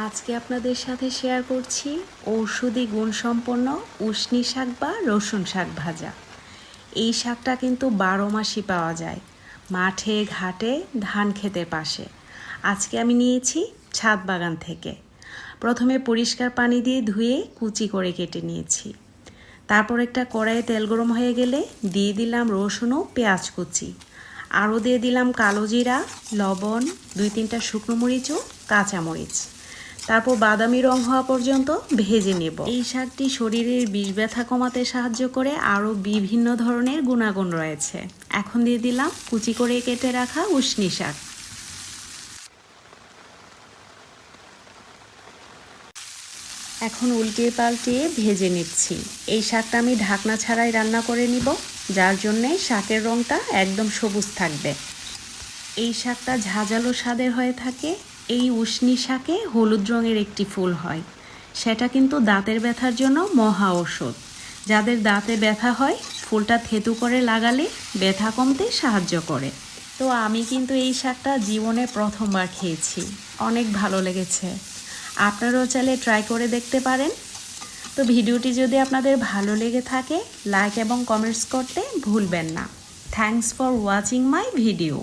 আজকে আপনাদের সাথে শেয়ার করছি ঔষধি গুণসম্পন্ন উশনি শাক বা রসুন শাক ভাজা। এই শাকটা কিন্তু 12 মাসই পাওয়া যায় মাঠে ঘাটে ধান ক্ষেতের পাশে। আজকে আমি নিয়েছি ছাদ বাগান থেকে। প্রথমে পরিষ্কার পানি দিয়ে ধুয়ে কুচি করে কেটে নিয়েছি। তারপর একটা কড়াইয়ে তেল গরম হয়ে গেলে দিয়ে দিলাম রসুন ও পেঁয়াজ কুচি। আরও দিয়ে দিলাম কালো জিরা, লবণ, 2-3টা শুকনো মরিচ ও কাঁচামরিচ। তারপর বাদামি রং হওয়া পর্যন্ত ভেজে নেব। এই শাকটি শরীরের বিষ ব্যথা কমাতে সাহায্য করে, আরও বিভিন্ন ধরনের গুণাগুণ রয়েছে। এখন দিয়ে দিলাম কুচি করে কেটে রাখা উশনি শাক। এখন উল্টিয়ে পাল্টিয়ে ভেজে নিচ্ছি। এই শাকটা আমি ঢাকনা ছাড়াই রান্না করে নিব, যার জন্যে শাকের রংটা একদম সবুজ থাকবে। এই শাকটা ঝাঁঝালো স্বাদের হয়ে থাকে। এই উশনি শাকে হলুদ রঙের একটি ফুল হয়, সেটা কিন্তু দাঁতের ব্যথার জন্য মহা ঔষধ। যাদের দাঁতে ব্যথা হয় ফুলটা থেতু করে লাগালে ব্যথা কমতে সাহায্য করে। তো আমি কিন্তু এই শাকটা জীবনে প্রথমবার খেয়েছি, অনেক ভালো লেগেছে। আপনারাও চাইলে ট্রাই করে দেখতে পারেন। তো ভিডিওটি যদি আপনাদের ভালো লেগে থাকে লাইক এবং কমেন্টস করতে ভুলবেন না। Thanks for watching my video.